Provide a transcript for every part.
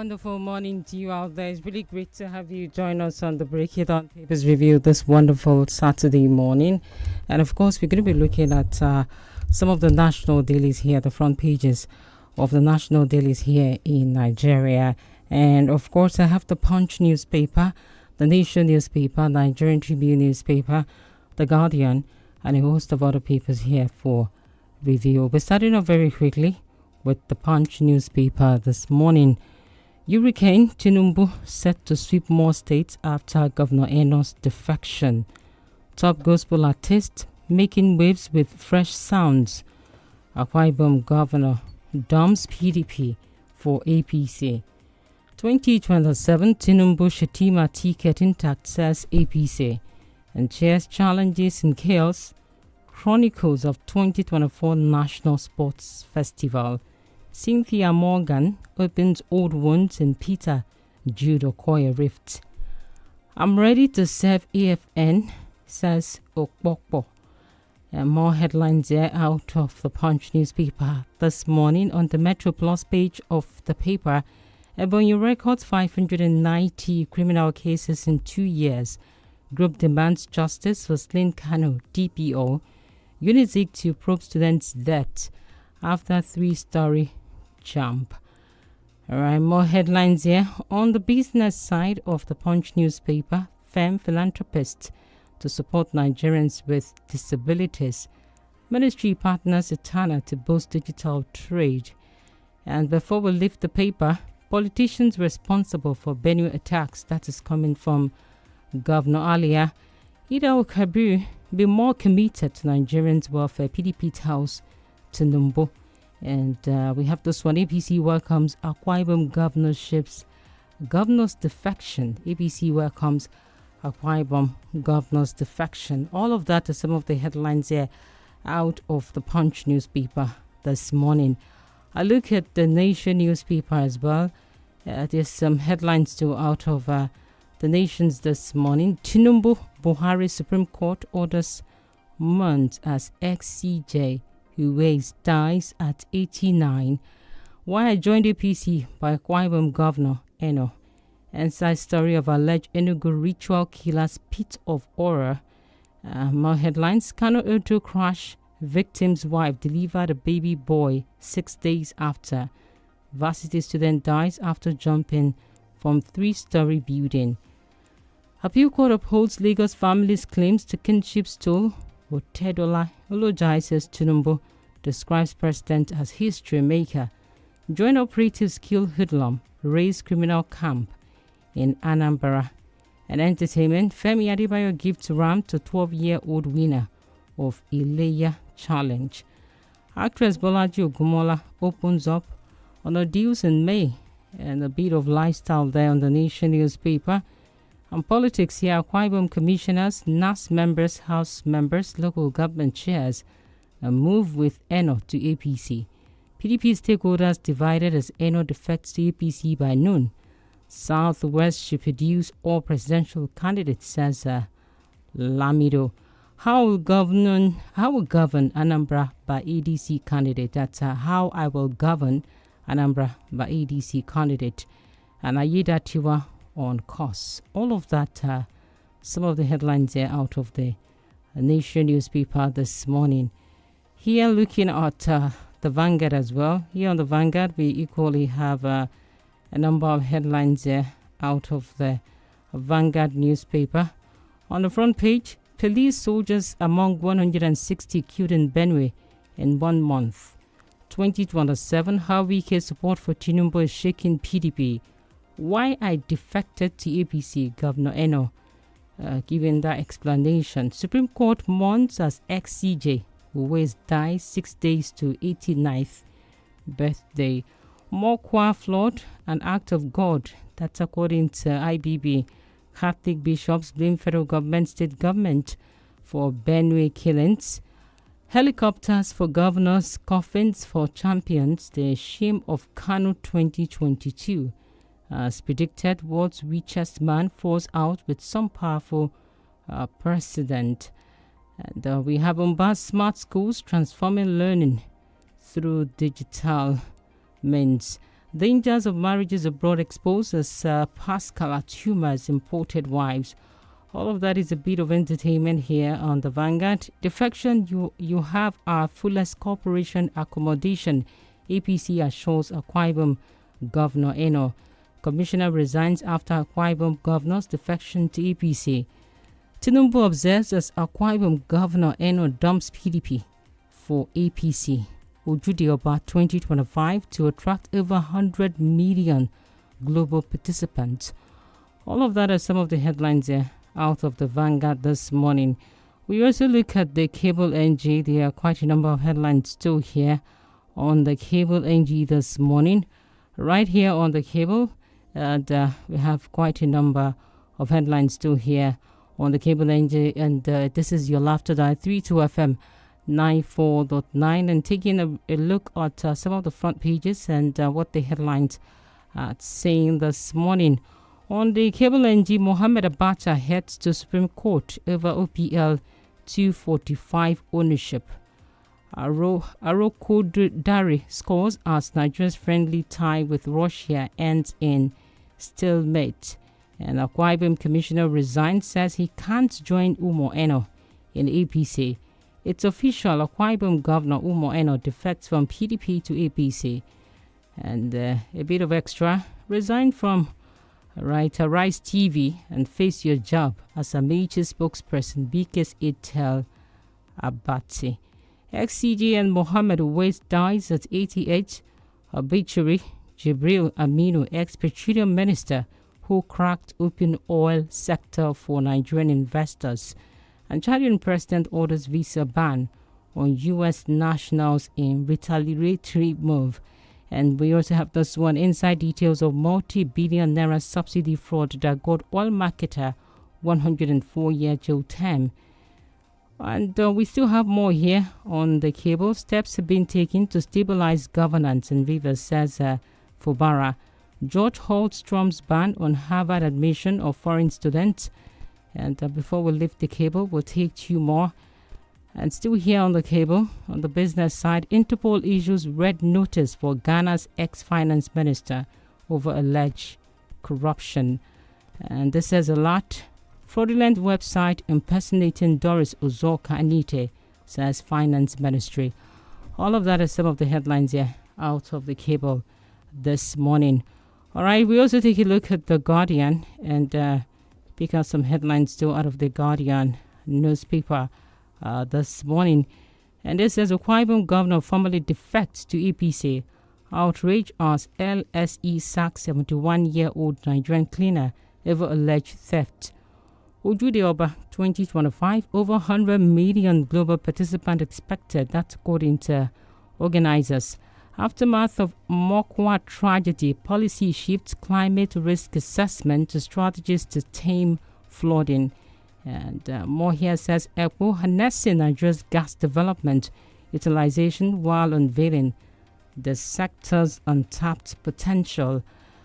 wonderful morning to you out there. It's really great to have you join us on the Break It On Papers Review this wonderful Saturday morning. And of course, we're going to be looking at some of the national dailies here, the front pages of the national dailies here in Nigeria. And of course, I have the Punch newspaper, the Nation newspaper, Nigerian Tribune newspaper, the Guardian, and a host of other papers here for review. We're starting off very quickly with the Punch newspaper this morning. Hurricane Tinubu set to sweep more states after Governor Eno's defection. Top gospel artist making waves with fresh sounds. Akwa Ibom governor dumps PDP for APC. 2027 Tinubu Shetima ticket intact, says APC. And shares challenges in chaos. Chronicles of 2024 National Sports Festival. Cynthia Morgan opens old wounds in Peter Jude Okoye rift. I'm ready to serve AFN, says Okpokpo. And more headlines there out of the Punch newspaper this morning on the Metro Plus page of the paper. Ebonyi records 590 criminal cases in 2 years. Group demands justice for slain Kano DPO. 𝐒𝐿 probes students' death after 3-story jump. All right, more headlines here. On the business side of the Punch newspaper, FEM philanthropists to support Nigerians with disabilities. Ministry partners Etana to boost digital trade. And before we leave the paper, politicians responsible for Benue attacks, that is coming from Governor Alia. Ida Kabir be more committed to Nigerians' welfare. PDP tells Tinubu. And we have this one. APC welcomes Akwa Ibom governor's defection. APC welcomes Akwa Ibom governor's defection. All of that are some of the headlines here out of the Punch newspaper this morning. I look at the Nation newspaper as well. There's some headlines too out of the Nations this morning. Tinubu Buhari Supreme Court orders months as ex-CJ who weighs dies at 89. Why I joined APC by Akwa Ibom Governor Eno. Inside story of alleged Enugu ritual killer's pit of horror. More headlines. Kano auto crash. Victim's wife delivered a baby boy 6 days after. Varsity student dies after jumping from 3-story building. Appeal Court upholds Lagos family's claims to kinship stool. Otedola eulogizes Tinubu, describes president as history maker. Joint operatives kill hoodlum, raise criminal camp in Anambra. And entertainment, Femi Adebayo gives ram to 12-year-old winner of Ileya Challenge. Actress Bolaji Ogunmola opens up on her deals in May, and a bit of lifestyle there on the Nation newspaper. And politics here, Akwa Ibom commissioners, NAS members, House members, local government chairs, a move with Eno to APC. PDP stakeholders divided as Eno defects to APC by noon. Southwest should produce all presidential candidates, says Lamido. How will govern Anambra by ADC candidate? That's how I will govern Anambra by ADC candidate. And Ayeda Tiwa on costs. All of that, some of the headlines there out of the Nation newspaper this morning. Here looking at the Vanguard as well. Here on the Vanguard, we equally have a number of headlines there out of the Vanguard newspaper. On the front page, police soldiers among 160 killed in Benue in 1 month. 2027, 𝐒𝐈𝐒 support for Tinubu is shaking PDP. Why I defected to APC, Governor Eno, giving that explanation. Supreme Court mourns as ex-CJ who weighs dies 6 days to 89th birthday. Mokwa flawed, an act of God. That's according to IBB. Catholic bishops blame federal government, state government for Benue killings. Helicopters for governors, coffins for champions. The shame of Kano 2022. As predicted, world's richest man falls out with some powerful precedent. And we have Umba's smart schools transforming learning through digital means. Dangers of marriages abroad exposes Pascal Atuma's imported wives. All of that is a bit of entertainment here on the Vanguard. Defection, you have our fullest corporation accommodation. APC assures Akwa Governor Eno. Commissioner resigns after Akwa governor's defection to APC. Tinubu observes as Akwa Governor Eno dumps PDP for APC. Ojude-Oba 2025 to attract over 100 million global participants. All of that are some of the headlines there out of the Vanguard this morning. We also look at the Cable NG. There are quite a number of headlines still here on the Cable NG this morning. Right here on the Cable, and we have quite a number of headlines still here on the Cable NG. And this is your Laughter Dial 32 FM 94.9, and taking a look at some of the front pages and what the headlines are saying this morning. On the Cable NG, Mohammed Abacha heads to Supreme Court over OPL 245 ownership. Arokodare scores as Nigeria's friendly tie with Russia ends in stalemate. And Akwa Ibom Commissioner resigns, says he can't join Umo Eno in APC. It's official, Akwa Ibom Governor Umo Eno defects from PDP to APC. And a bit of extra, resigned from Rise TV and face your job as a major spokesperson, Bikes INT'L Abati. Ex-CG and Mohammed Uwais dies at 88. Obituary, Jibril Aminu, ex-petroleum minister who cracked open oil sector for Nigerian investors. And Chadian president orders visa ban on U.S. nationals in retaliatory move. And we also have this one, inside details of multi-billion naira subsidy fraud that got oil marketer 104-year jail term. And we still have more here on the Cable. Steps have been taken to stabilize governance in Rivers, says Fubara. George holds Trump's ban on Harvard admission of foreign students. And before we leave the Cable, we'll take two more. And still here on the Cable, on the business side, Interpol issues red notice for Ghana's ex-finance minister over alleged corruption. And this says a lot. Fraudulent website impersonating Doris Uzoka-Anite, says Finance Ministry. All of that are some of the headlines here out of the Cable this morning. All right, we also take a look at The Guardian and pick out some headlines still out of The Guardian newspaper this morning. And this says Akwa Ibom governor formally defects to APC. Outrage as LSE sacks 71-year-old Nigerian cleaner over alleged theft. Ojude-Oba 2025, over 100 million global participants expected. That's according to organizers. Aftermath of Mokwa tragedy, policy shifts climate risk assessment to strategies to tame flooding. And more here says ECO harnessing Nigeria's gas development utilization while unveiling the sector's untapped potential.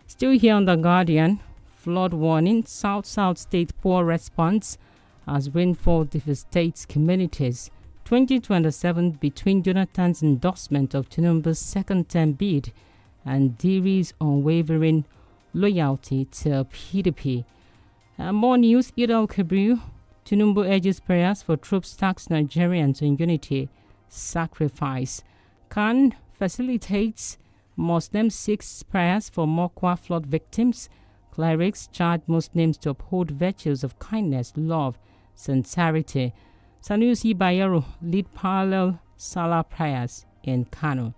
Still here on The Guardian, flood warning, South state poor response as rainfall devastates communities. 2027 between Jonathan's endorsement of Tinubu's second-term bid and Diri's unwavering loyalty to PDP. More news, Eid Kabir. Tinubu urges prayers for troops tax Nigerians in unity sacrifice. Khan facilitates Muslim Sikhs prayers for Mokwa flood victims. Clerics charge Muslims to uphold virtues of kindness, love, sincerity. Sanusi Bayero lead parallel Salah prayers in Kano.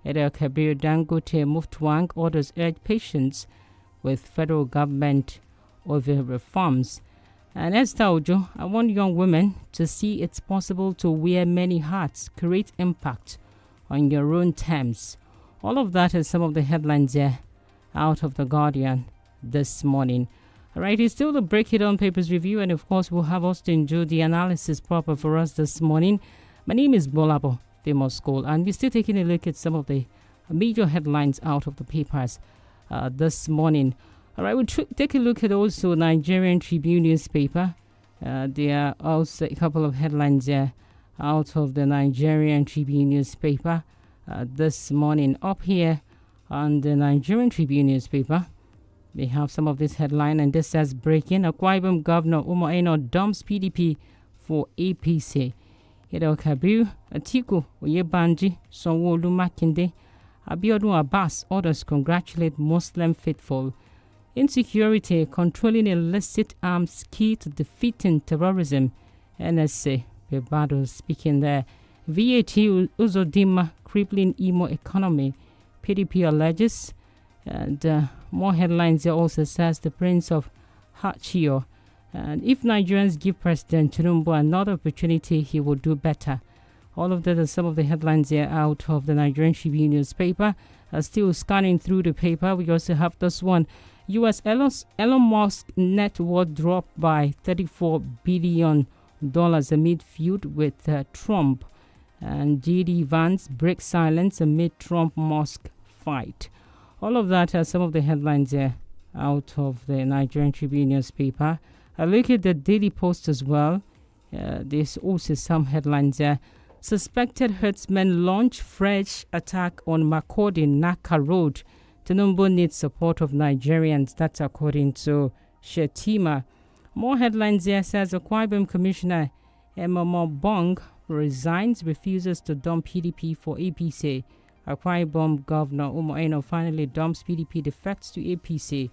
Eid Kabir Dangote Muftwang orders urge patience with federal government over reforms. And Esther Ojo, I want young women to see it's possible to wear many hats, create impact on your own terms. All of that is some of the headlines there out of The Guardian this morning. All right, it's still the Break It On Papers review, and of course, we'll have Austin do the analysis proper for us this morning. My name is GBOLABO, Famous School, and we're still taking a look at some of the major headlines out of the papers this morning. All right, we'll take a look at also Nigerian Tribune newspaper. There are also a couple of headlines there out of the Nigerian Tribune newspaper this morning. Up here on the Nigerian Tribune newspaper. We have some of this headline, and this says breaking: Akwa Ibom Governor 𝐒𝐻𝐿 dumps PDP for APC. Kabir, Atiku, Oyebanji, Sanwo-Olu, Makinde, Abiodun Abbas orders congratulate Muslim faithful. Insecurity, controlling illicit arms key to defeating terrorism. NSA, Bebado speaking there. VAT Uzodinma crippling Imo economy. PDP alleges. And more headlines here also says the Prince of Hachio. And if Nigerians give President Tinubu another opportunity, he will do better. All of that are some of the headlines here out of the Nigerian Tribune newspaper. Still scanning through the paper, we also have this one. U.S. Elon Musk net worth dropped by $34 billion amid feud with Trump. And J.D. Vance breaks silence amid Trump-Musk fight. All of that are some of the headlines here out of the Nigerian Tribune newspaper. I look at the Daily Post as well. There's also some headlines there. Suspected herdsmen launch fresh attack on Makurdi Naka Road. Tinubu needs support of Nigerians. That's according to Shetima. More headlines here says Akwa Ibom Commissioner Emma Bong resigns, refuses to dump PDP for APC. Akwa Ibom Governor 𝐒𝐻𝐿 finally dumps PDP defects to APC.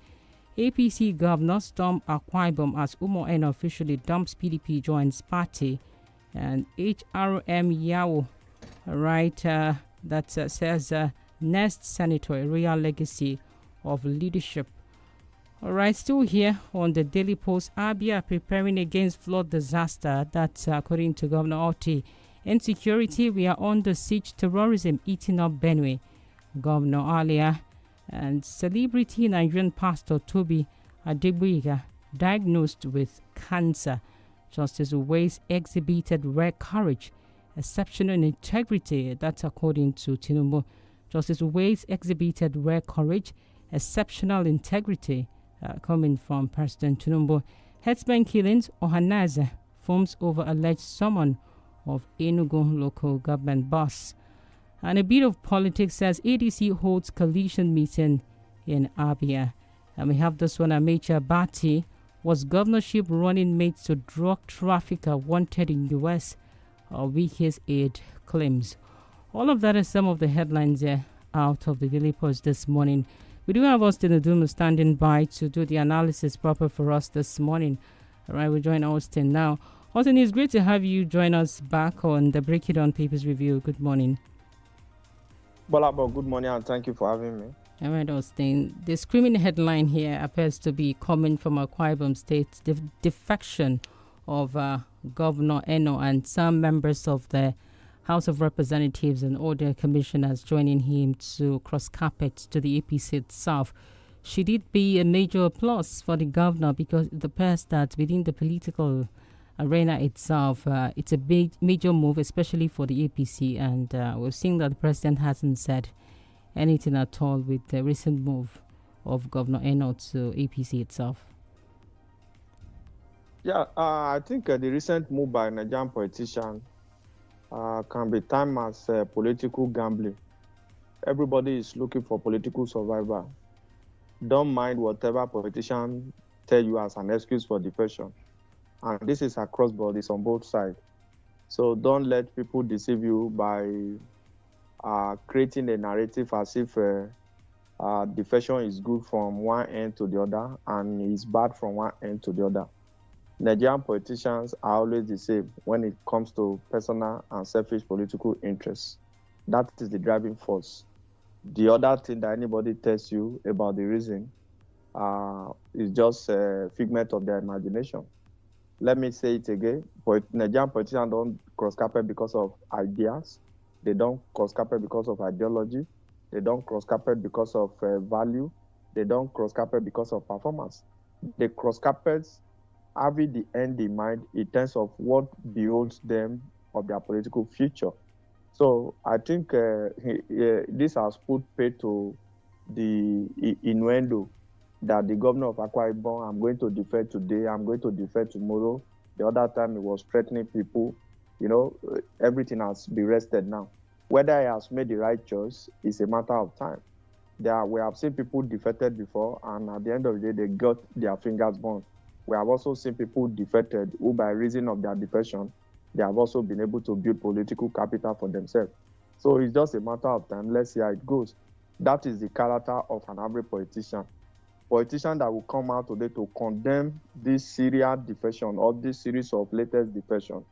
APC Governor storm Akwa Ibom as 𝐒𝐻𝐿 officially dumps PDP, joins party. And HRM Yao, right, that says next senator, a royal legacy of leadership. All right, still here on the Daily Post. Abia preparing against flood disaster. That's according to Governor Oti. Insecurity, we are under siege. Terrorism eating up Benue. Governor Alia. And celebrity Nigerian pastor Toby Adegboyega diagnosed with cancer. Justice Uwais exhibited rare courage, exceptional integrity. That's according to Tinubu. Justice Uwais exhibited rare courage, exceptional integrity, coming from President Tinubu. Herdsmen killings, Ohanaeze forms over alleged summon of Enugu local government boss. And a bit of politics says ADC holds coalition meeting in Abia. And we have this one. Amaechi Abati was governorship running mate to drug trafficker wanted in U.S. Wike's aide claims. All of that is some of the headlines out of the Daily Post this morning. We do have Austin Aduma standing by to do the analysis proper for us this morning. All right, we join Austin now. Austin, it's great to have you join us back on the Break It On Papers Review. Good morning. GBOLABO, good morning and thank you for having me. All right, Austin. The screaming headline here appears to be coming from Akwa Ibom State, the defection of Governor Eno and some members of the House of Representatives and other commissioners joining him to cross carpet to the APC itself. Should it be a major plus for the governor, because it appears that within the political arena itself, it's a big major move, especially for the APC, and we're seeing that the president hasn't said anything at all with the recent move of Governor Eno to APC itself. Yeah, I think the recent move by Nigerian politician can be termed as political gambling. Everybody is looking for political survival. Don't mind whatever politician tell you as an excuse for defection. And this is across board, it's on both sides. So don't let people deceive you by creating a narrative as if defection is good from one end to the other and is bad from one end to the other. Nigerian politicians are always the same when it comes to personal and selfish political interests. That is the driving force. The other thing that anybody tells you about the reason is just a figment of their imagination. Let me say it again. Nigerian politicians don't cross carpet because of ideas. They don't cross carpet because of ideology. They don't cross carpet because of value. They don't cross carpet because of performance. They cross carpets having the end in mind in terms of what beholds them of their political future. So I think this has put paid to the innuendo that the governor of Akwa Ibom, I'm going to defer today, I'm going to defer tomorrow. The other time he was threatening people. You know, everything has been rested now. Whether he has made the right choice is a matter of time. We have seen people defected before, and at the end of the day, they got their fingers burned. We have also seen people defected who, by reason of their defection, they have also been able to build political capital for themselves. So it's just a matter of time. Let's see how it goes. That is the character of an average politician. Politician that will come out today to condemn this serial defection or this series of latest defection.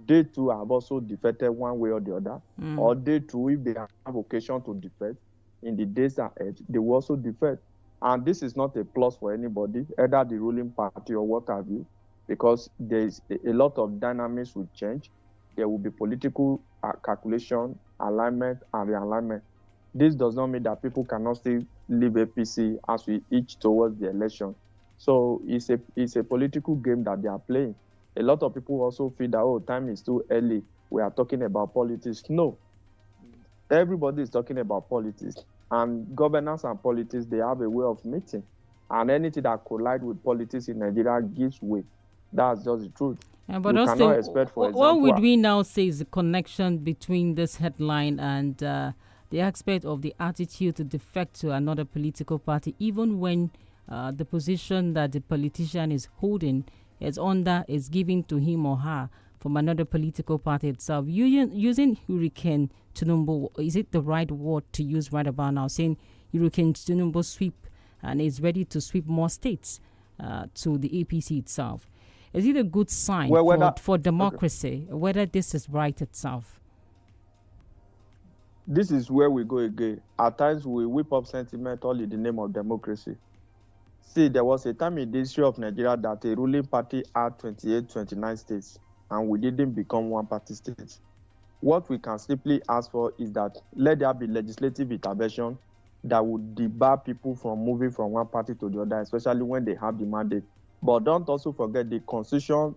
They too have also defected one way or the other, or they too, if they have occasion to defect in the days ahead, they will also defect. And this is not a plus for anybody, either the ruling party or what have you, because there is a lot of dynamics will change. There will be political calculation, alignment, and realignment. This does not mean that people cannot still leave APC as we inch towards the election. So it's a political game that they are playing. A lot of people also feel that, oh, time is too early. We are talking about politics. No. Everybody is talking about politics. And governance and politics, they have a way of meeting. And anything that collides with politics in Nigeria gives way. That's just the truth. Yeah, but also, cannot expect, for example, what would we now say is the connection between this headline and the aspect of the attitude to defect to another political party, even when the position that the politician is holding is given to him or her from another political party itself? Using Hurricane Tinubu, is it the right word to use right about now, saying Hurricane Tinubu sweep and is ready to sweep more states to the APC itself? Is it a good sign for democracy, whether this is right itself? This is where we go again. At times, we whip up sentiment all in the name of democracy. See, there was a time in the history of Nigeria that a ruling party had 28, 29 states, and we didn't become one-party state. What we can simply ask for is that let there be legislative intervention that would debar people from moving from one party to the other, especially when they have the mandate. But don't also forget the Constitution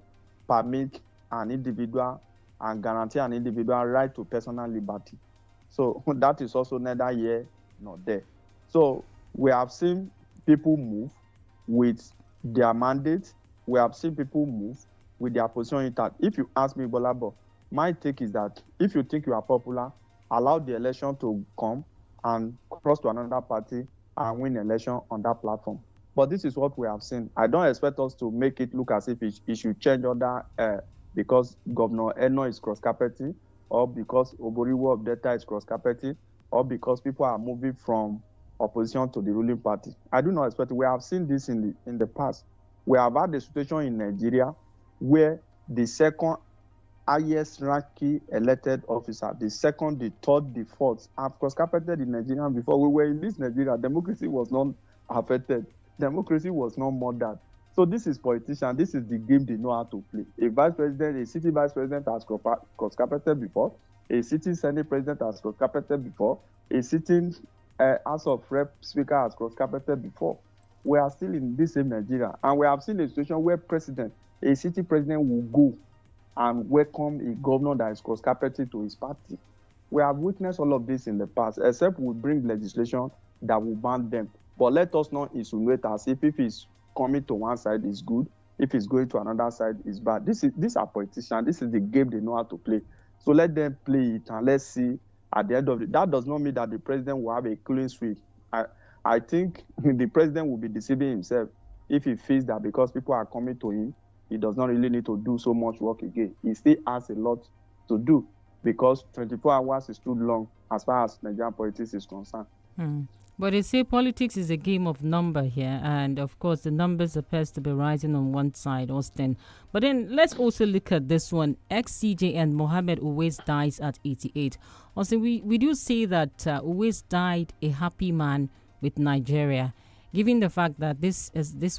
permits an individual and guarantee an individual right to personal liberty. So that is also neither here nor there. So we have seen people move with their mandate. We have seen people move with their position intact. If you ask me, GBOLABO, my take is that if you think you are popular, allow the election to come and cross to another party and win election on that platform. But this is what we have seen. I don't expect us to make it look as if it should change under because Governor Eno is cross-carpeting, or because Oboriwo of Delta is cross-carpeting, or because people are moving from opposition to the ruling party. I do not expect it. We have seen this in the past. We have had a situation in Nigeria where the second highest ranking elected officer, the second, the third, the fourth, have cross-carpeted in Nigeria before. We were in this Nigeria. Democracy was not affected. Democracy was not murdered. So this is politician. This is the game they know how to play. A city vice president has cross-carpeted before. A sitting Senate president has cross-carpeted before. A sitting House of Rep speaker has cross-carpeted before. We are still in this same Nigeria. And we have seen a situation where a city president will go and welcome a governor that is cross-carpeted to his party. We have witnessed all of this in the past, except we bring legislation that will ban them. But let us not insinuate as if it's coming to one side is good, if it's going to another side is bad. These are politicians. This is the game they know how to play. So let them play it and let's see at the end of it. That does not mean that the president will have a clean sweep. I think the president will be deceiving himself if he feels that because people are coming to him, he does not really need to do so much work again. He still has a lot to do because 24 hours is too long as far as Nigerian politics is concerned. But they say politics is a game of number here, and of course the numbers appears to be rising on one side, Austin. But then let's also look at this one. Ex-CJ and Mohammed Uwais dies at 88. Austin, we do say that Uwais died a happy man with Nigeria, given the fact that this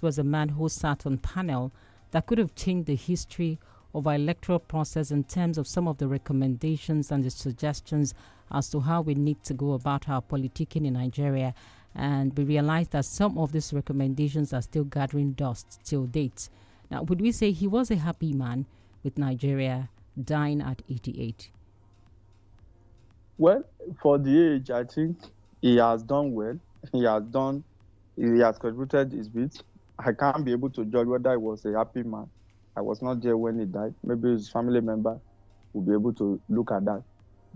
was a man who sat on panel that could have changed the history of our electoral process in terms of some of the recommendations and the suggestions as to how we need to go about our politicking in Nigeria. And we realize that some of these recommendations are still gathering dust till date. Now, would we say he was a happy man with Nigeria dying at 88? Well, for the age, I think he has done well. He has contributed his bit. I can't be able to judge whether he was a happy man. I was not there when he died. Maybe his family member will be able to look at that.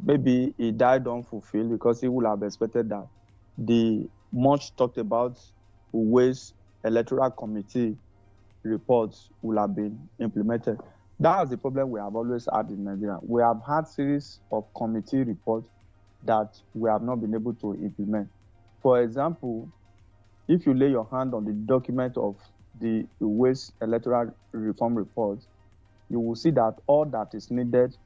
Maybe he died unfulfilled because he would have expected that the much talked about ways electoral committee reports will have been implemented. That's the problem we have always had in Nigeria. We have had series of committee reports that we have not been able to implement. For example, if you lay your hand on the document of the ways electoral reform report, you will see that all that is needed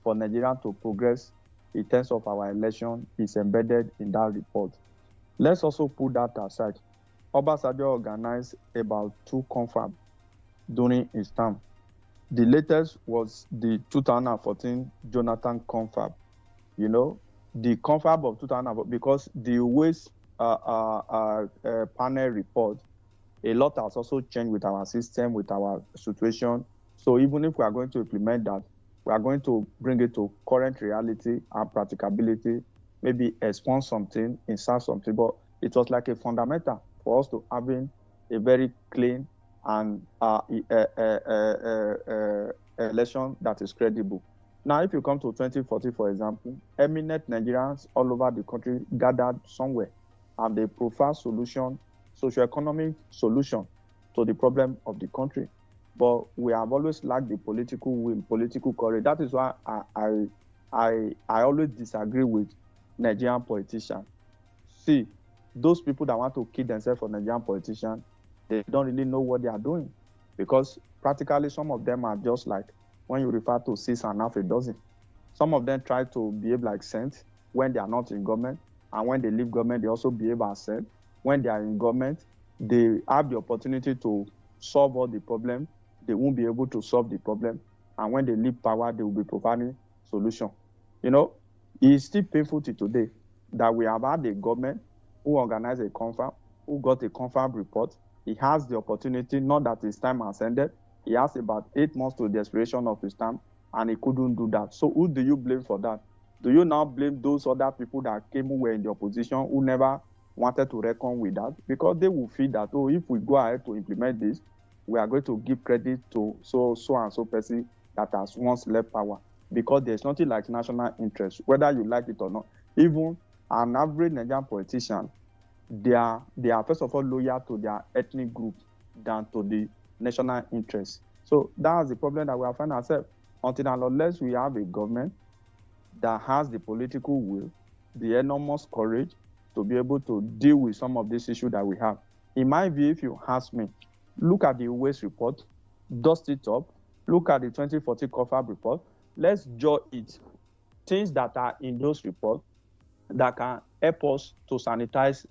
for Nigeria to progress in terms of our election is embedded in that report. Let's also put that aside. Obasanjo organized about 2 confab during his term. The latest was the 2014 Jonathan confab. You know, the confab of 2014, because the ways panel report, a lot has also changed with our system, with our situation. So even if we are going to implement that, we are going to bring it to current reality and practicability, maybe expunge something, insert something, but it was like a fundamental for us to having a very clean and election that is credible. Now, if you come to 2040, for example, eminent Nigerians all over the country gathered somewhere, and they prefer solution, socio-economic solution to the problem of the country. But we have always lacked the political will, political courage. That is why I always disagree with Nigerian politicians. See, those people that want to kill themselves for Nigerian politicians, they don't really know what they are doing, because practically some of them are just like when you refer to 6.5 dozen. Some of them try to behave like saints when they are not in government, and when they leave government, they also behave as saints. When they are in government, they have the opportunity to solve all the problems. They won't be able to solve the problem, and when they leave power, they will be providing solution. You know, it's still painful to today that we have had a government who organized a confab, who got a confab report. He has the opportunity, not that his time has ended. He has about 8 months to the expiration of his time, and he couldn't do that. So who do you blame for that? Do you now blame those other people that came who were in the opposition, who never wanted to reckon with that? Because they will feel that, oh, if we go ahead to implement this, we are going to give credit to so and so person that has once left power, because there's nothing like national interest, whether you like it or not. Even an average Nigerian politician, they are first of all loyal to their ethnic group than to the national interest. So that's the problem that we are finding ourselves. Until and unless we have a government that has the political will, the enormous courage to be able to deal with some of these issues that we have. In my view, if you ask me, look at the waste report, dust it up, look at the 2014 confab report, let's draw it. Things that are in those reports that can help us to sanitize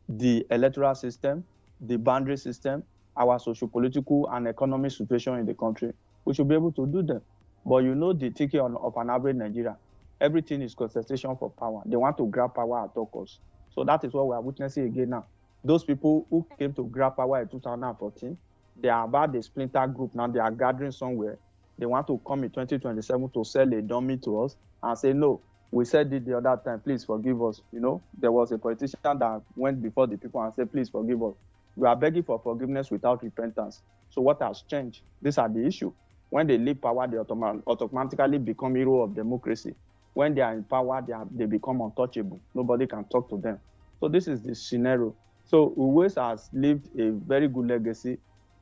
the electoral system, the boundary system, our socio-political and economic situation in the country, we should be able to do them. But you know the ticket of an average Nigeria, everything is contestation for power. They want to grab power at all costs. So that is what we are witnessing again now. Those people who came to grab power in 2014, they are about the splinter group now. They are gathering somewhere. They want to come in 2027 to sell a dummy to us and say, no, we said it the other time, please forgive us. You know, there was a politician that went before the people and said, please forgive us. We are begging for forgiveness without repentance. So what has changed? These are the issue. When they leave power, they automatically become hero of democracy. When they are in power, they become untouchable. Nobody can talk to them. So this is the scenario. So Uwais has lived a very good legacy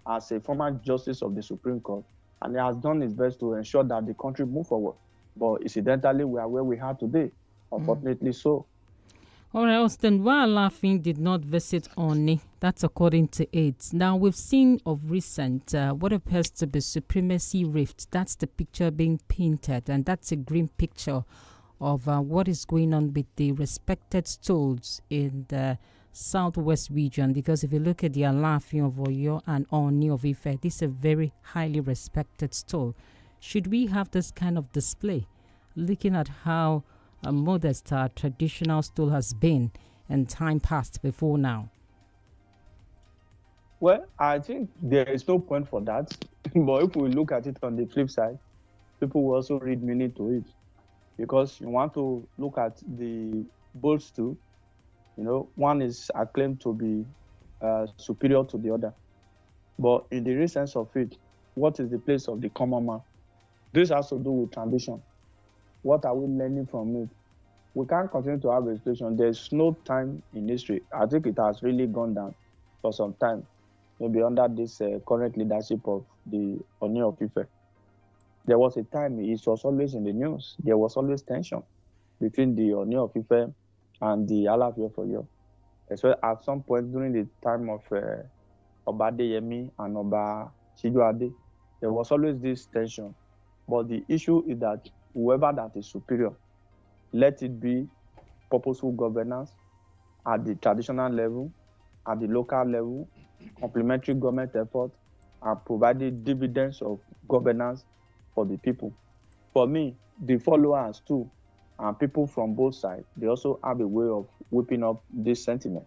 as a former justice of the Supreme Court, and he has done his best to ensure that the country move forward. But incidentally, we are where we are today, unfortunately so. All right, Austin, while laughing did not visit Oni, that's according to it. Now, we've seen of recent what appears to be supremacy rift. That's the picture being painted, and that's a grim picture of what is going on with the respected stools in the southwest region. Because if you look at the Alaafin of Oyo and Oni of Ife, this is a very highly respected stool. Should we have this kind of display? Looking at how modest our traditional stool has been in time past before now. Well, I think there is no point for that. But if we look at it on the flip side, people will also read meaning to it. Because you want to look at the bowl stool, you know, one is acclaimed to be superior to the other. But in the real sense of it, what is the place of the common man? This has to do with tradition. What are we learning from it? we can't continue to have a situation. There's no time in history. I think it has really gone down for some time, maybe under this current leadership of the Ooni of Ife. There was a time it was always in the news. There was always tension between the Ooni of Ife and the Alaafin of Oyo. So at some point during the time of Oba Adeyemi and Oba Sijuade, there was always this tension. But the issue is that whoever that is superior, let it be purposeful governance at the traditional level, at the local level, complementary government effort, and providing dividends of governance for the people. For me, the followers too, and people from both sides, they also have a way of whipping up this sentiment.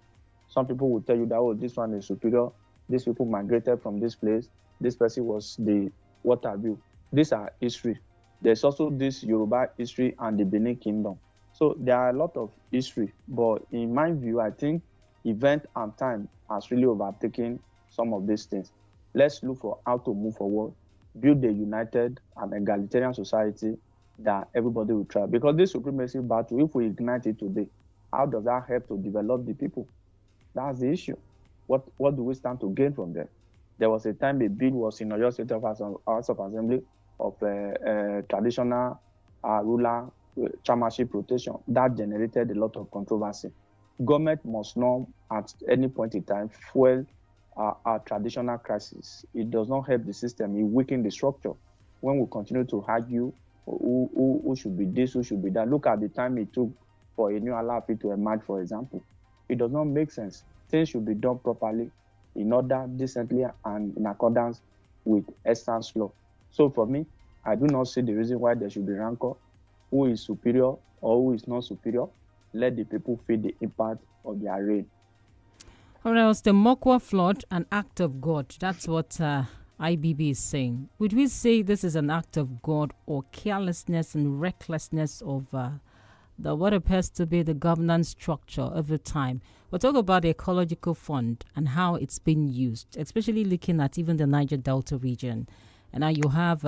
Some people will tell you that, oh, this one is superior, these people migrated from this place, this person was the what have you. These are history. There's also this Yoruba history and the Benin Kingdom. So there are a lot of history, but in my view, I think event and time has really overtaken some of these things. Let's look for how to move forward, build a united and egalitarian society that everybody will try. Because this supremacy battle, if we ignite it today, how does that help to develop the people? That's the issue. What do we stand to gain from them? There was a time a bill was in Oyo State House of Assembly of traditional ruler chairmanship rotation. That generated a lot of controversy. Government must not, at any point in time, fuel our traditional crisis. It does not help the system. It weakens the structure. When we continue to argue who should be this, who should be that. Look at the time it took for a new Alaafin to emerge, for example. It does not make sense. Things should be done properly, in order, decently, and in accordance with essence law. So for me, I do not see the reason why there should be rancor. Who is superior or who is not superior? Let the people feel the impact of their reign. Or else the Mokwa flood, an act of God. That's what IBB is saying. Would we say this is an act of God or carelessness and recklessness of the what appears to be the governance structure over time? We'll talk about the ecological fund and how it's been used, especially looking at even the Niger Delta region. And now you have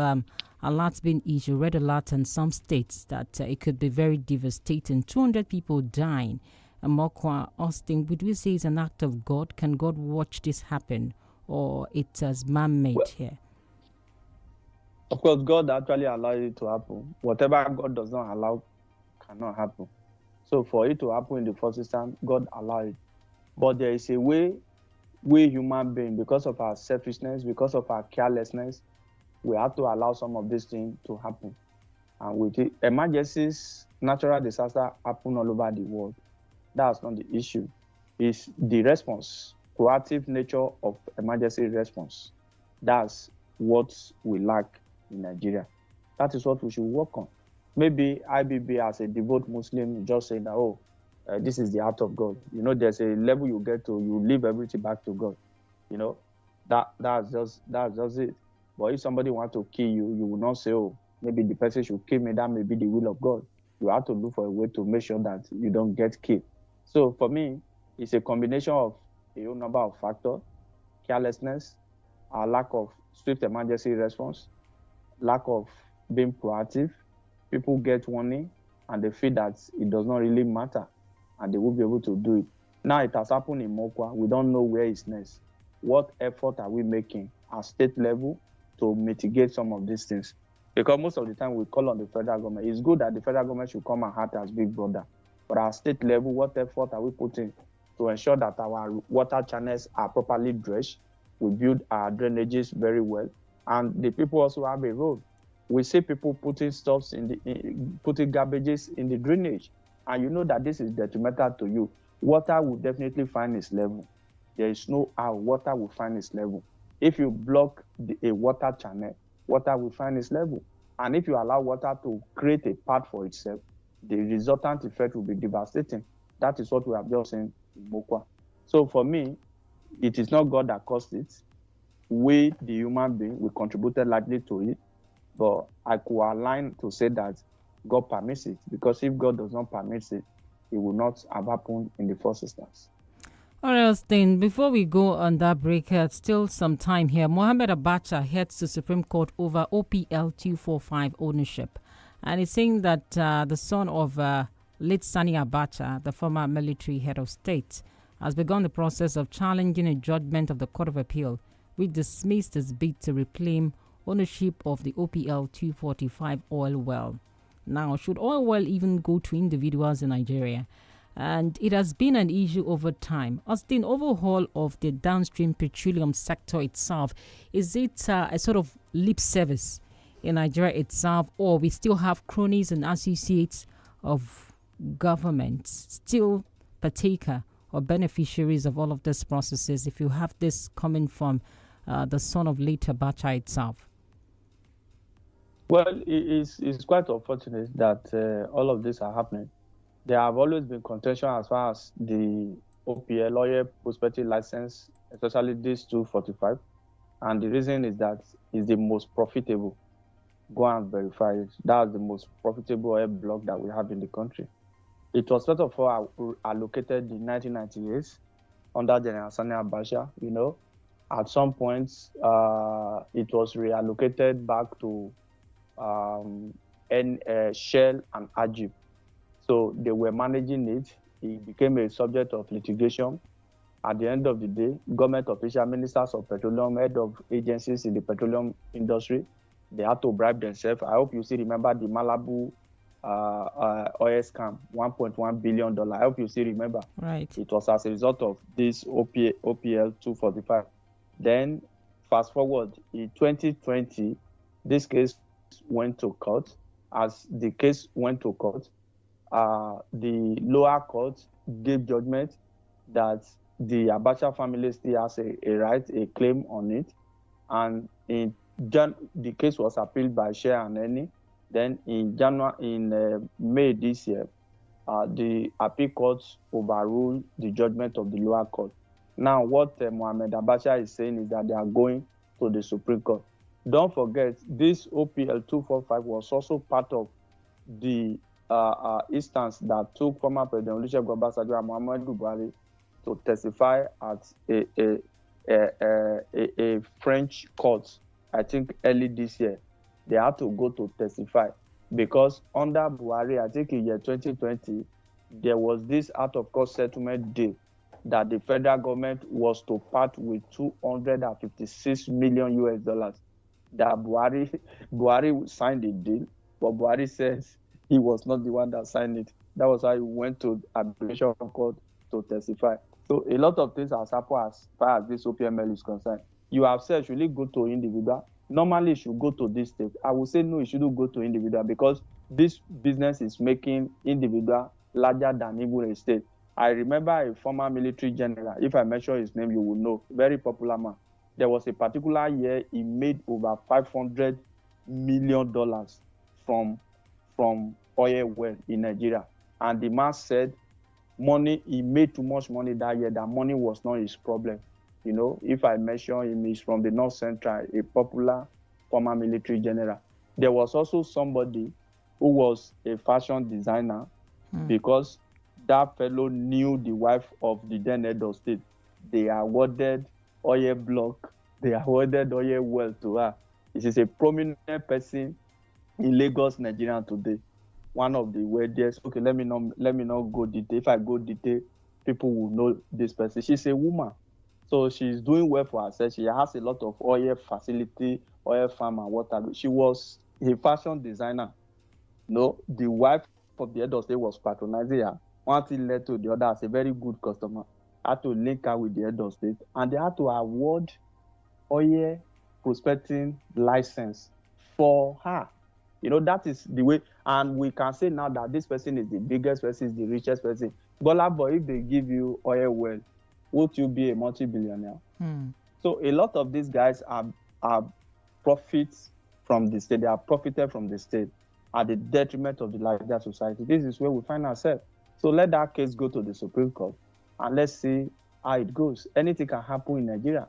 alerts being issued, red alert in some states that it could be very devastating. 200 people dying. And Mokwa Austin, would we say it's an act of God? Can God watch this happen? Or it's as man-made here? Of course, God actually allowed it to happen. Whatever God does not allow cannot happen. So for it to happen in the first instance, God allowed it. But there is a way we human beings, because of our selfishness, because of our carelessness, we have to allow some of these things to happen. And with it, emergencies, natural disasters happen all over the world. That's not the issue. It's the response, proactive nature of emergency response. That's what we lack in Nigeria. That is what we should work on. Maybe IBB as a devout Muslim just saying that, this is the act of God. You know, there's a level you get to, you leave everything back to God. You know, that's just it. But if somebody wants to kill you, you will not say, maybe the person should kill me. That may be the will of God. You have to look for a way to make sure that you don't get killed. So for me, it's a combination of a whole number of factors: carelessness, a lack of swift emergency response, lack of being proactive. People get warning and they feel that it does not really matter and they will be able to do it. Now it has happened in Mokwa. We don't know where it's next. What effort are we making at state level to mitigate some of these things? Because most of the time we call on the federal government. It's good that the federal government should come and act as big brother. But at state level, what effort are we putting to ensure that our water channels are properly dredged? We build our drainages very well. And the people also have a role. We see people putting stuffs putting garbages in the drainage. And you know that this is detrimental to you. Water will definitely find its level. There is no how water will find its level. If you block a water channel, water will find its level. And if you allow water to create a path for itself, the resultant effect will be devastating. That is what we have just seen in Mokwa. So for me, it is not God that caused it. We, the human being, we contributed largely to it. But I could align to say that God permits it. Because if God does not permit it, it will not have happened in the first instance. All right, then, before we go on that break, still some time here. Mohammed Abacha heads to Supreme Court over OPL 245 ownership. And he's saying that the son of late Sani Abacha, the former military head of state, has begun the process of challenging a judgment of the Court of Appeal, which dismissed his bid to reclaim ownership of the OPL 245 oil well. Now, should oil well even go to individuals in Nigeria? And it has been an issue over time. As the overhaul of the downstream petroleum sector itself, is it a sort of lip service in Nigeria itself, or we still have cronies and associates of government still partaker or beneficiaries of all of these processes, if you have this coming from the son of late Abacha itself? Well, it's quite unfortunate that all of this are happening. There have always been contention as far as the OPL, oil prospective license, especially this 245. And the reason is that it's the most profitable. Go and verify it. That's the most profitable oil block that we have in the country. It was first of all allocated in 1998 under General Sani Abacha. At some point, it was reallocated back to Shell and Ajib. So they were managing it. It became a subject of litigation. At the end of the day, government officials, ministers of petroleum, head of agencies in the petroleum industry, they had to bribe themselves. I hope you still remember the Malibu oil scam, $1.1 billion. I hope you still remember. Right. It was as a result of this OPL 245. Then, fast forward, in 2020, this case went to court. As the case went to court, the lower court gave judgment that the Abacha family still has a right, a claim on it. And the case was appealed by Shell and Eni. Then in May this year, the appeal court overruled the judgment of the lower court. Now, what Mohamed Abacha is saying is that they are going to the Supreme Court. Don't forget, this OPL 245 was also part of the instance that took former President Olusegun Obasanjo and Muhammadu Buhari to testify at a French court, I think early this year. They had to go to testify because under Buhari, I think in year 2020, there was this out-of-court settlement deal that the federal government was to part with $256 million US. That Buhari signed the deal, but Buhari says he was not the one that signed it. That was how he went to arbitration court to testify. So a lot of things has happened as far as this OPML is concerned. You have said, should it go to individual? Normally, it should go to this state. I would say no, it shouldn't go to individual because this business is making individual larger than even a state. I remember a former military general, if I mention his name, you will know, very popular man. There was a particular year he made over $500 million from oil well in Nigeria. And the man said he made too much money that year, that money was not his problem. If I mention him, he's from the North Central, a popular former military general. There was also somebody who was a fashion designer because that fellow knew the wife of the then head of state. They awarded oil block, they awarded oil well to her. This is a prominent person in Lagos, Nigeria today. One of the wealthiest. Okay, let me not go detail. If I go detail, people will know this person. She's a woman. So she's doing well for herself. She has a lot of oil facility, oil farm and water. She was a fashion designer. The wife of the head of state was patronizing her. One thing led to the other as a very good customer. Had to link her with the head of state. And they had to award oil prospecting license for her. That is the way. And we can say now that this person is the biggest person, is the richest person. GBOLABO, if they give you oil well, would you be a multi-billionaire? So a lot of these guys are profits from the state. They are profited from the state at the detriment of the larger society. This is where we find ourselves. So let that case go to the Supreme Court and let's see how it goes. Anything can happen in Nigeria.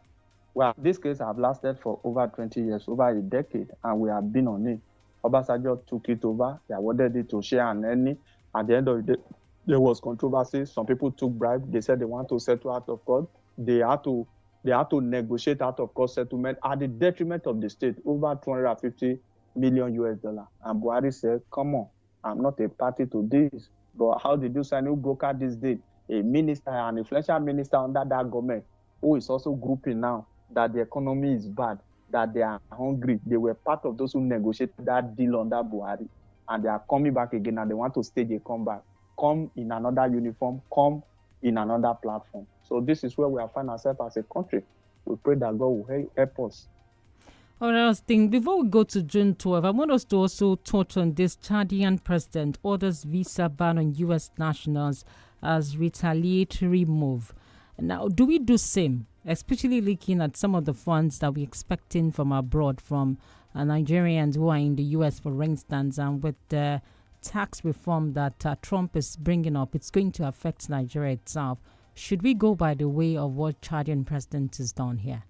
Well, this case has lasted for over 20 years, over a decade, and we have been on it. Obasanjo took it over. They awarded it to Shell and Eni. At the end of the day, there was controversy. Some people took bribe. They said they want to settle out of court. They had to negotiate out of court settlement at the detriment of the state, over $250 million US. And Buhari said, come on, I'm not a party to this. But how did you sign? Who brokered this deal? A minister, an influential minister under that government, who is also grouping now that the economy is bad, that they are hungry. They were part of those who negotiated that deal under Buhari, and they are coming back again, and they want to stage a comeback. Come in another uniform, come in another platform. So this is where we are finding ourselves as a country. We pray that God will help us. All right, thing. Before we go to June 12, I want us to also touch on this. Chadian president orders visa ban on U.S. nationals as retaliatory move. Now, do we do same, especially looking at some of the funds that we're expecting from abroad, from Nigerians who are in the U.S., for instance, and with the tax reform that Trump is bringing up, it's going to affect Nigeria itself. Should we go by the way of what Chadian president has done here?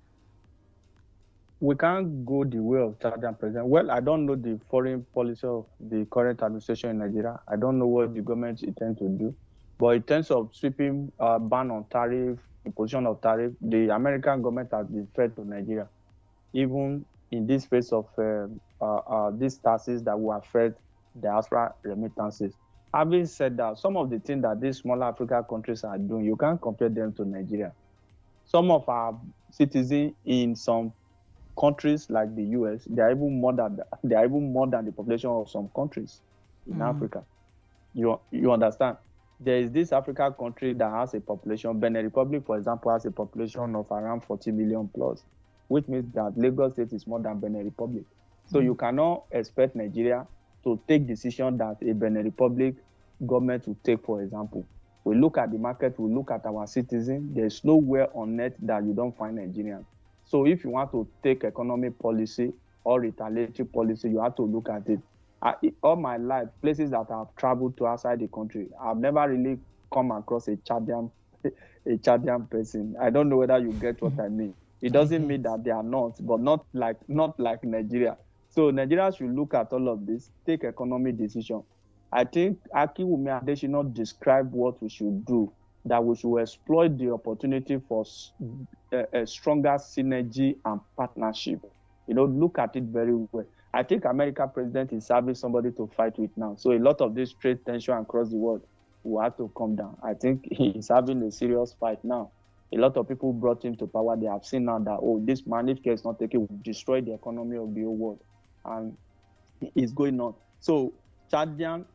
We can't go the way of Chadian president. Well, I don't know the foreign policy of the current administration in Nigeria. I don't know what the government intends to do. But in terms of sweeping ban on tariff, imposition of tariff, the American government has been fair to Nigeria, even in this phase of these taxes that will affect diaspora remittances. Having said that, some of the things that these smaller African countries are doing, you can't compare them to Nigeria. Some of our citizens in some countries like the US, they are even more than the population of some countries in Africa. You understand? There is this African country that has a population. Benin Republic, for example, has a population of around 40 million plus, which means that Lagos State is more than Benin Republic. So you cannot expect Nigeria to take decision that a Benin Republic government will take, for example. We look at the market, we look at our citizens. There's nowhere on earth that you don't find Nigerians. So if you want to take economic policy or retaliatory policy, you have to look at it. All my life, places that I've traveled to outside the country, I've never really come across a Chadian person. I don't know whether you get what I mean. It doesn't mean that they are not, but not like Nigeria. So Nigeria should look at all of this, take economic decision. I think 𝐾𝐈𝐒 should not describe what we should do, that we should exploit the opportunity for a stronger synergy and partnership. Look at it very well. I think American president is having somebody to fight with now. So a lot of this trade tension across the world will have to come down. I think he's having a serious fight now. A lot of people brought him to power. They have seen now that, this man, if care is not taken, will destroy the economy of the whole world. And it's going on. So Chadian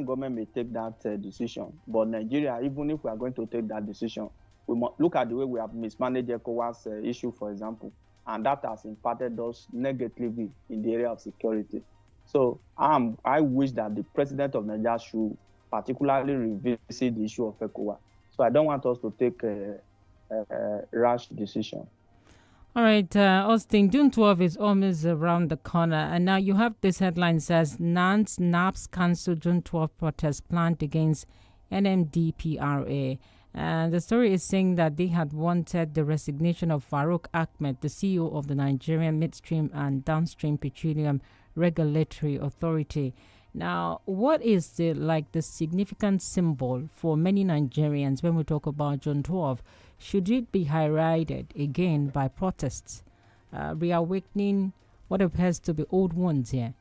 government may take that decision. But Nigeria, even if we are going to take that decision, we must look at the way we have mismanaged ECOWAS issue, for example. And that has impacted us negatively in the area of security. So I wish that the president of Nigeria should particularly revisit the issue of ECOWAS. So I don't want us to take a rash decision. All right, Austin, June 12 is almost around the corner. And now you have this headline says, NAPS cancelled June 12 protest planned against NMDPRA. And the story is saying that they had wanted the resignation of Farouk Ahmed, the CEO of the Nigerian Midstream and Downstream Petroleum Regulatory Authority. Now, what is the significant symbol for many Nigerians when we talk about June 12? Should it be highlighted again by protests, reawakening what appears to be old wounds here?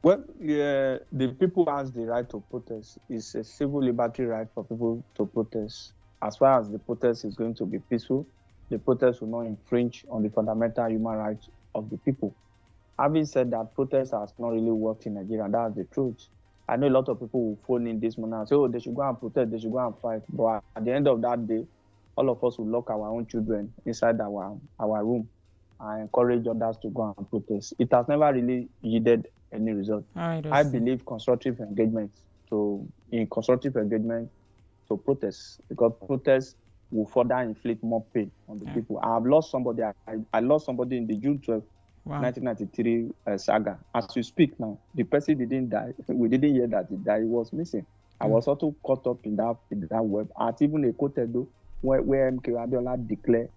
Well, the people has the right to protest. It's a civil liberty right for people to protest. As far as the protest is going to be peaceful, the protest will not infringe on the fundamental human rights of the people. Having said that, protest has not really worked in Nigeria. That's the truth. I know a lot of people will phone in this morning and say, they should go and protest, they should go and fight. But at the end of that day, all of us will lock our own children inside our room and encourage others to go and protest. It has never really yielded any result. I believe constructive engagement to protest, because protest will further inflict more pain on the people. I have lost somebody. I lost somebody in the June 12, 1993 saga. As we speak now, the person didn't die. We didn't hear that he died. He was missing. I was also caught up in that web. At even a 𝐾𝐈𝐒 where 𝐾𝐈𝐒 declared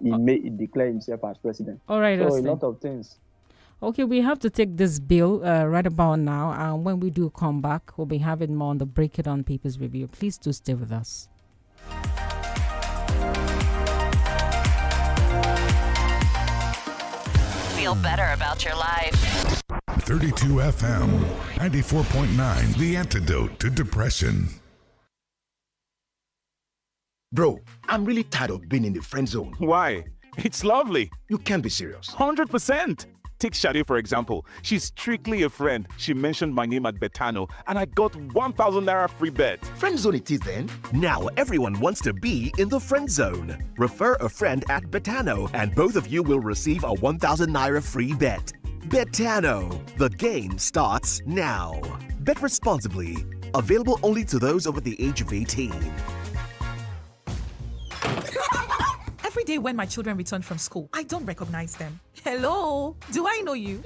he declared himself as president. All right, so a lot of things. Okay, we have to take this bill right about now. And when we do come back, we'll be having more on the Break It On Papers review. Please do stay with us. Feel better about your life. 32 FM, 94.9, the antidote to depression. Bro, I'm really tired of being in the friend zone. Why? It's lovely. You can't be serious. 100%. Take Shadi, for example. She's strictly a friend. She mentioned my name at Betano, and I got 1,000 naira free bet. Friend zone it is then. Now everyone wants to be in the friend zone. Refer a friend at Betano, and both of you will receive a 1,000 naira free bet. Betano, the game starts now. Bet responsibly. Available only to those over the age of 18. Every day when my children return from school, I don't recognize them. Hello, do I know you?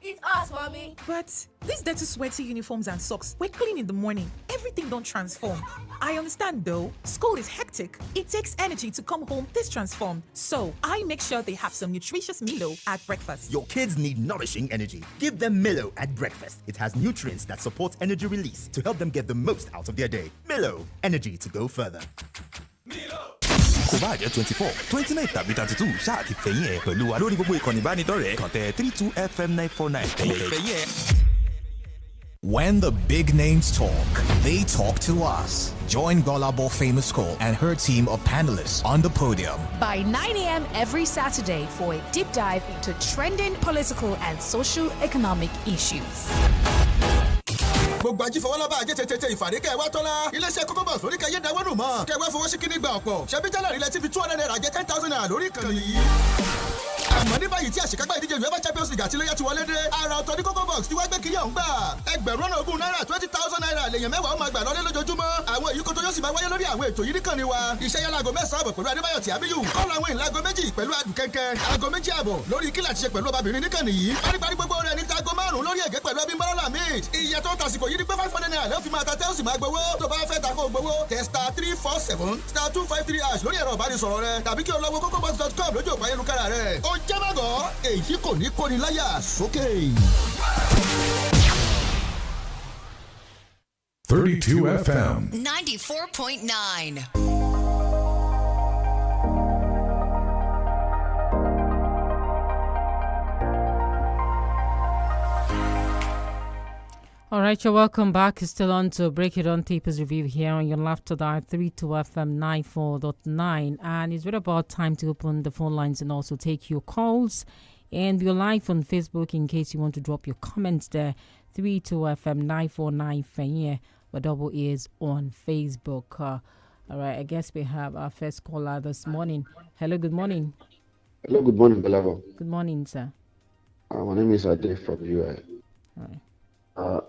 It's us, mommy. But these dirty sweaty uniforms and socks, we're clean in the morning. Everything don't transform. I understand though, school is hectic. It takes energy to come home this transformed. So I make sure they have some nutritious Milo at breakfast. Your kids need nourishing energy. Give them Milo at breakfast. It has nutrients that support energy release to help them get the most out of their day. Milo, energy to go further. kò bá jẹ́ 24 29 tàbí 32 ṣáà ti fẹ̀yìn ẹ̀ pẹ̀lú wa lórí gbogbo ìkànnì ìbánidọ́rẹ̀ẹ́ kàn tẹ 32 FM 949 fẹ̀yìn ẹ̀. When the big names talk, they talk to us. Join GBOLABO Famous Call and her team of panelists on the podium by 9 a.m. every Saturday for a deep dive into trending political and socio-economic issues. gbogbo ajífọwọ́lábà ajé tètè ìfàdé kẹwàá tọ́lá iléeṣẹ́ kókó bọ̀ sórí kẹyẹ dáwọ́nù mọ́ kẹwàá fowó sí kíní gbà ọ̀pọ̀ ṣebí jálàrí lẹ́tí fi 200 naira jẹ́ 10,000 naira lórí ìkànnì yìí. àmọ́ ní báyìí tí àṣekágbá ìdíje UEFA Champions League àti iléyà ti wọlé dé ara ọ̀tọ̀ ní kókó box tí wọ́n gbé kiri ọ̀hún gbà ẹgbẹ̀rún ọ̀nà ogún náírà 20,000 naira lèèyàn mẹ́wàá ó máa gbà lọ́lé lójoojúmọ́ àwọn èyí kó tó yóò sì máa wáyé lórí àwọn ètò yìí nìkan ni wa iṣẹ́ yálà aago 9 àbọ̀ pẹ̀lú Adébáyọ̀ tí Àbíyù kọ́ọ̀lù àwọn ìlà aago 2 pẹ̀lú Adùkẹ́kẹ́ aago 2 àbọ̀ lórí kílà ti ṣe pẹ̀lú ọbabìnrin nìkan nìyí paríparí gbogbo rẹ̀ ní tago 5 lórí Ẹ̀gẹ́ pẹ̀lú Abímbọ́lá Lamid iye tó tàsìkò yìí ni pé 500 naira ló fi máa ta tẹ́ ó sì máa gbowó tó bá fẹ́ ta kó gbowó tẹ *347 *253# lórí ẹ̀rọ ìbánisọ̀rọ̀ rẹ tàbí kí o lọ wo kokobox.com lójú òpó ayélujára rẹ ó jẹ́ mágọ̀ èyí kò ní kóni láyà sókè. 32 FM 94.9. All right, you're welcome back. It's still on to Break It On Tapers Review here on your Laughter Dial 32 FM 94.9. And it's right about time to open the phone lines and also take your calls. And we're live on Facebook in case you want to drop your comments there. 32 FM 949 Fenye, with double ears on Facebook. All right, I guess we have our first caller this morning. Hello, good morning. Hello, good morning, GBOLABO. Good morning, sir. My name is Ade from UI. All right.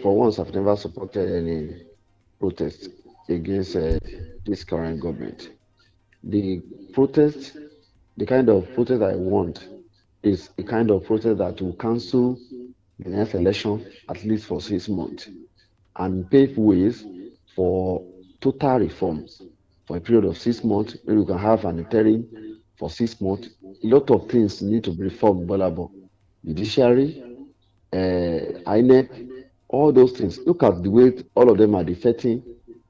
For once, I've never supported any protest against this current government. The protest, the kind of protest I want is a kind of protest that will cancel the next election at least for 6 months and pave ways for total reforms for a period of 6 months. Maybe we can have an interim for 6 months. A lot of things need to be reformed, GBOLABO. Judiciary, INEC, all those things. Look at the way all of them are defecting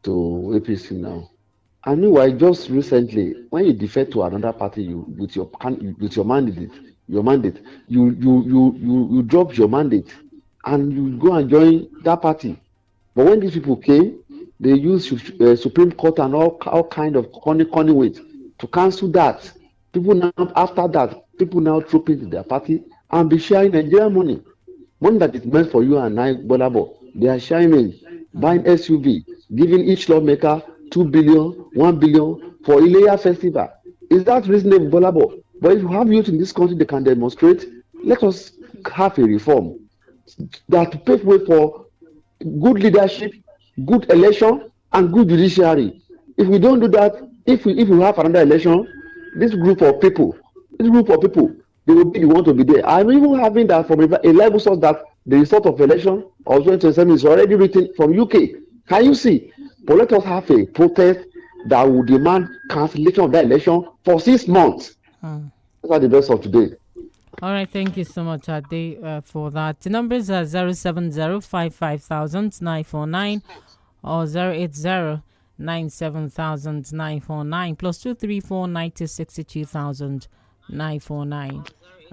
to APC now. And meanwhile, just recently, when you defect to another party, with your mandate, you drop your mandate and you go and join that party. But when these people came, they used Supreme Court and all kind of corny ways to cancel that. People now, after that, people now troop into their party and be sharing Nigerian money that is meant for you and I, GBOLABO. They are sharing, buying SUV, giving each lawmaker 2 billion, 1 billion for Ileya festival. Is that reasonable, GBOLABO? But if you have youth in this country, they can demonstrate. Let us have a reform that pave way for good leadership, good election, and good judiciary. If we don't do that, if we have another election, this group of people, they will be the one to be there. I'm even having that from a reliable source that the result of election of 2027 is already written from UK. Can you see? But let us have a protest that will demand cancellation of that election for 6 months. Those are the best of today. All right, thank you so much, Ade, for that. The numbers are 070-55,949 or 080-97,949 plus 234 90 62,949.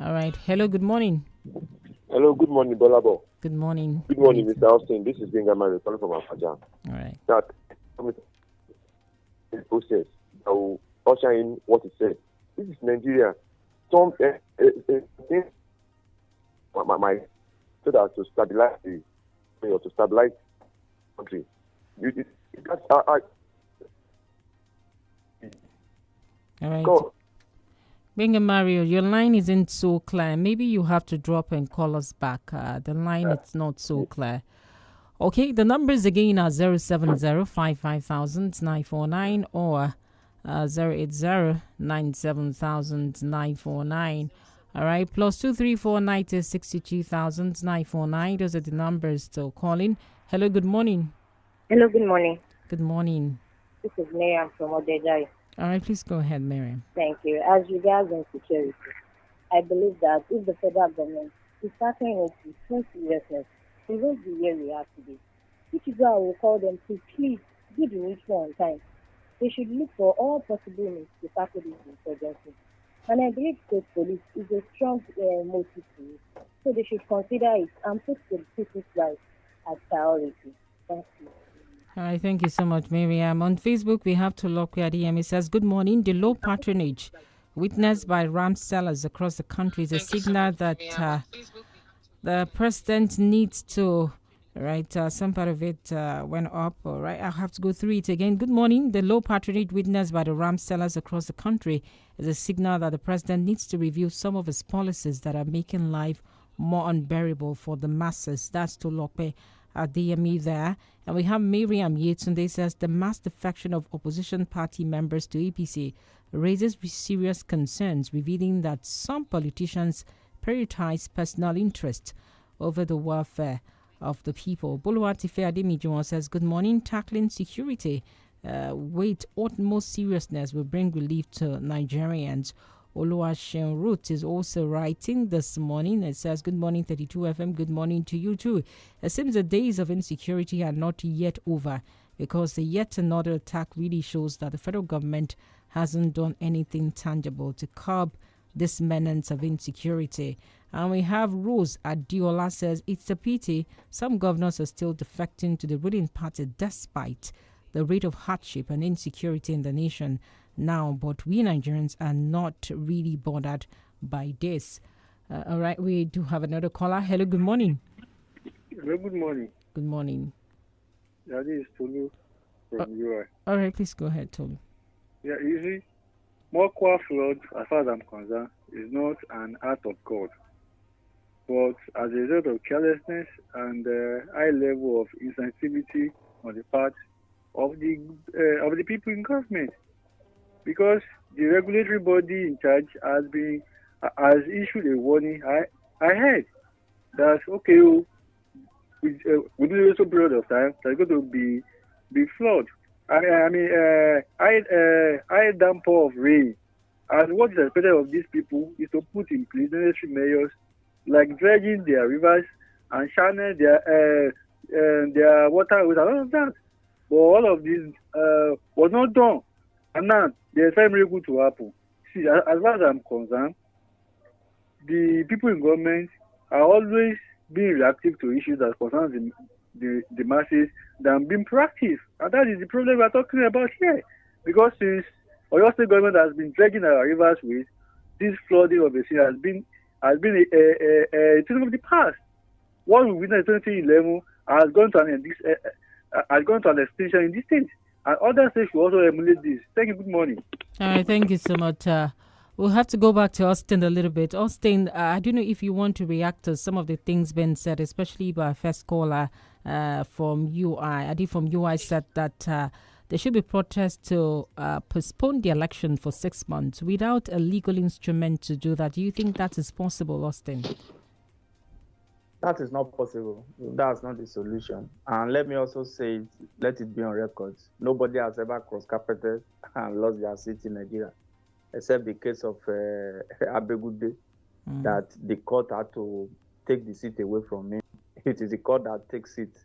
All right. Hello, good morning. Hello, good morning, GBOLABO. Good morning. Good morning, Mr. Austin. This is Benjamin calling from Afajan. All right. That the process that will usher in what he said. This is Nigeria. Some things my so that to stabilize to stabilize the country. All right. Go. Benga Mario, your line isn't so clear. Maybe you have to drop and call us back. The line is not so clear. Okay, the numbers again are 070-55000-949 or 080-979,949. All right, plus 234-90-62,949. Those are the numbers to call in. Hello, good morning. Hello, good morning. Good morning. This is Miriam from Odejai. All right, please go ahead, Miriam. Thank you. As regards insecurity, I believe that if the federal government is tackling it with full seriousness, we won't be where we are today. Which is why I will call them to please do the needful on time. They should look for all possible means to tackle this insurgency. And I believe state police is a strong motive to it. So they should consider it and put the people's rights as priority. Thank you. All right, thank you so much, Miriam. On Facebook, we have Tolokwe Adiyemi. It says, good morning. The low patronage witnessed by ram sellers across the country is a signal that the president needs to, some part of it went up. All right, I'll have to go through it again. Good morning. The low patronage witnessed by the ram sellers across the country is a signal that the president needs to review some of his policies that are making life more unbearable for the masses. That's Tolokwe Adiyemi there. And we have Miriam Yetunde says the mass defection of opposition party members to APC raises serious concerns, revealing that some politicians prioritize personal interest over the welfare of the people. Boluwatife Ademijuwon says, good morning. Tackling security with utmost seriousness will bring relief to Nigerians. Oluwaseun Root is also writing this morning. It says, good morning, 32 FM. Good morning to you too. It seems the days of insecurity are not yet over because the yet another attack really shows that the federal government hasn't done anything tangible to curb this menace of insecurity. And we have Rose Adiola says, it's a pity some governors are still defecting to the ruling party despite the rate of hardship and insecurity in the nation now, but we Nigerians are not really bothered by this. All right, we do have another caller. Hello, good morning. Hello, good morning. Good morning. Yeah, this is Tolu from UI. All right, please go ahead, Tolu. Yeah, you see, Mokwa flood, as far as I'm concerned, is not an act of God, but as a result of carelessness and high level of insensitivity on the part of the people in government. Because the regulatory body in charge has issued a warning ahead that within a short period of time there's going to be flood. High downpour of rain. And what is expected of these people is to put in place necessary measures like dredging their rivers and channel their waterways and all of that. But all of this was not done. And now there's a miracle to happen. See, as far as I'm concerned, the people in government are always being reactive to issues that concern the masses than being proactive. And that is the problem we're talking about here. Because since Oyo State government has been dredging our rivers with, this flooding of the sea has been a thing of the past. What we witnessed in 2011 has gone to an extinction in this state. And other states should also emulate this. Thank you. Good morning. All right. Thank you so much. We'll have to go back to Austin a little bit. Austin, I don't know if you want to react to some of the things being said, especially by first caller from UI. Adi from UI said that there should be protests to postpone the election for 6 months without a legal instrument to do that. Do you think that is possible, Austin? That is not possible. That's not the solution. And let me also say, let it be on record. Nobody has ever cross-carpeted and lost their seat in Nigeria, except the case of Abegude, that the court had to take the seat away from him. It is the court that takes it,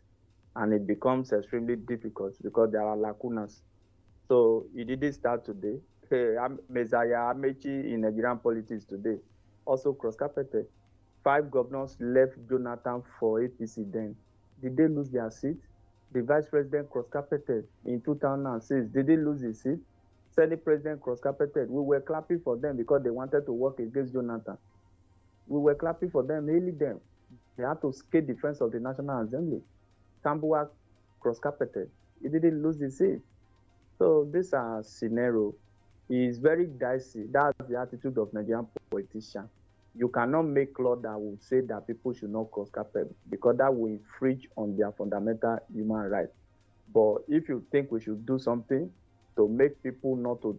and it becomes extremely difficult because there are lacunas. So it didn't start today. Messiah Amechi in Nigerian politics today also cross-carpeted. 5 governors left Jonathan for APC then. Did they lose their seat? The vice president cross-carpeted in 2006. Did they lose his seat? Senate president cross-carpeted. We were clapping for them because they wanted to work against Jonathan. We were clapping for them, hailing them. They had to scale the fence of the National Assembly. Tambuwa cross-carpeted. He didn't lose his seat. So this scenario is very dicey. That's the attitude of Nigerian politicians. You cannot make law that would say that people should not cross carpet because that will infringe on their fundamental human rights. But if you think we should do something to make people not to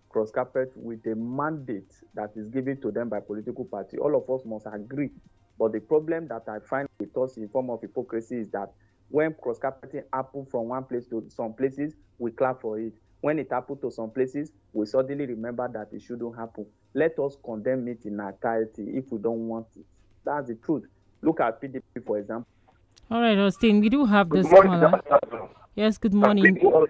cross carpet with a mandate that is given to them by political party, all of us must agree. But the problem that I find with us in form of hypocrisy is that when cross carpeting happens from one place to some places, we clap for it. When it happens to some places, we suddenly remember that it shouldn't happen. Let us condemn it in entirety if we don't want it. That's the truth. Look at PDP, for example. All right, Austin, we do have this caller. Yes, good morning. All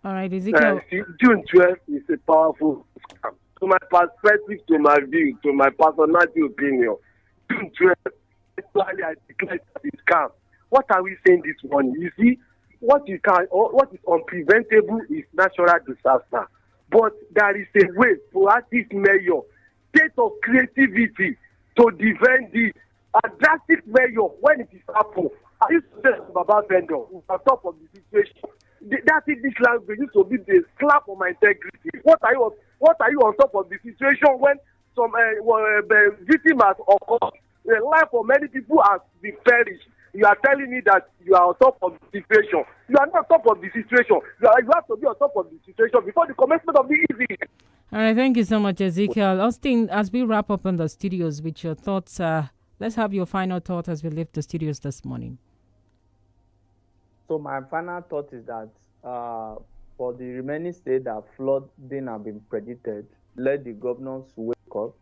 right, Ezekiel. June 12th is a powerful scam. To my perspective, to my view, to my personality opinion, June 12th, I declare that it's scam. What are we saying this morning? You see, what is unpreventable is natural disaster. But there is a way for artist mayor, state of creativity to defend it. A drastic measure when it is happened. I used to say about vendor on top of the situation. That English language used to be the slap on my integrity. What are you on top of the situation when some victim has occurred? The life of many people has been perished. You are telling me that you are on top of the situation. You are not on top of the situation. You have to be on top of the situation before the commencement of the evening. All right, thank you so much, Ezekiel. Austin, as we wrap up in the studios with your thoughts, let's have your final thought as we leave the studios this morning. So my final thought is that for the remaining states that flooding have been predicted, let the governors wake up,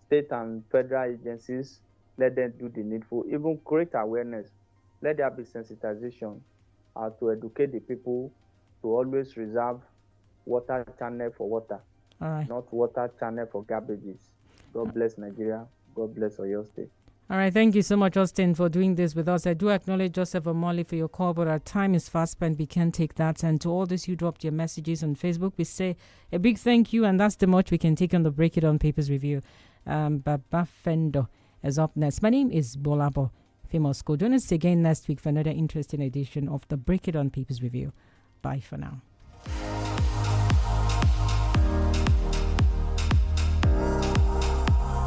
state and federal agencies, let them do the needful, even create awareness. Let there be sensitization to educate the people to always reserve water channel for water, not water channel for garbages. God bless Nigeria. God bless Oyo State. All right, thank you so much, Austin, for doing this with us. I do acknowledge Joseph Omoli for your call, but our time is fast spent. We can't take that. And to all those who dropped your messages on Facebook, we say a big thank you, and that's the much we can take on the Break It On Papers review. Baba Fendo is up next. My name is GBOLABO, famous school. Join us again next week for another interesting edition of the Break It On Papers review. Bye for now.